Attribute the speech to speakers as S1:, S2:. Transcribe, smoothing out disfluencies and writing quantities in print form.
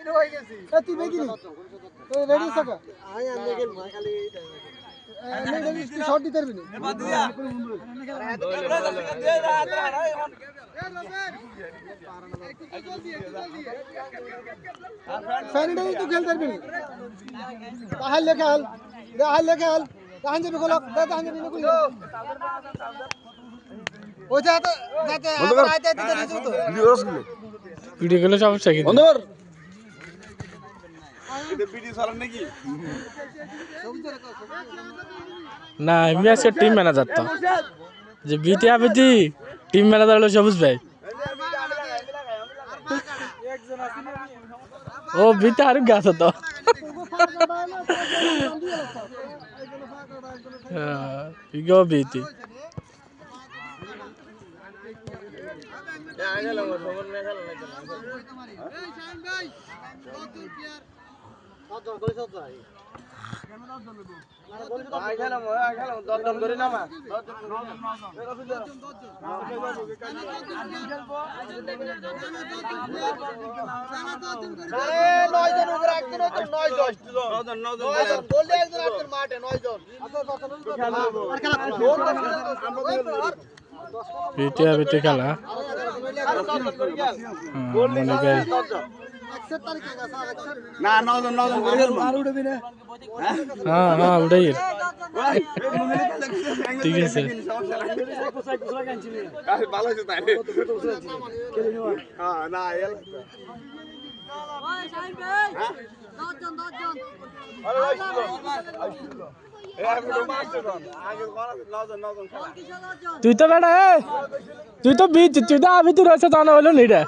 S1: তুই বেগিনি ready সকা I আমি গেল খালি শর্ট দিতে পারবি না ফ্যানিডে তুই খেলতে পারবি না তাহলে খেল তাহলে খেল তাহলে যাবে গোল তাহলে যাবে গোল ও যাতে যাতে আবার আইতে আইতে দিছো তো ভিডিও গুলো সব চাই বন্ধ কর এটা ভিডিও চালান নাকি না আমি আজকে টিম ম্যানেজার তো যে বিটি আবিটি টিম ম্যানেজার হলো সবুজ ভাই ও বিটি আর গাছ তো হ্যাঁ ইগো বিটি বেটে খেলা হ্যাঁ হ্যাঁ উঠাই ঠিক আছে তুই তো বেটা তুই তো বিচ তুই তো আমি তুই রয়েছে জানা হলো নিটা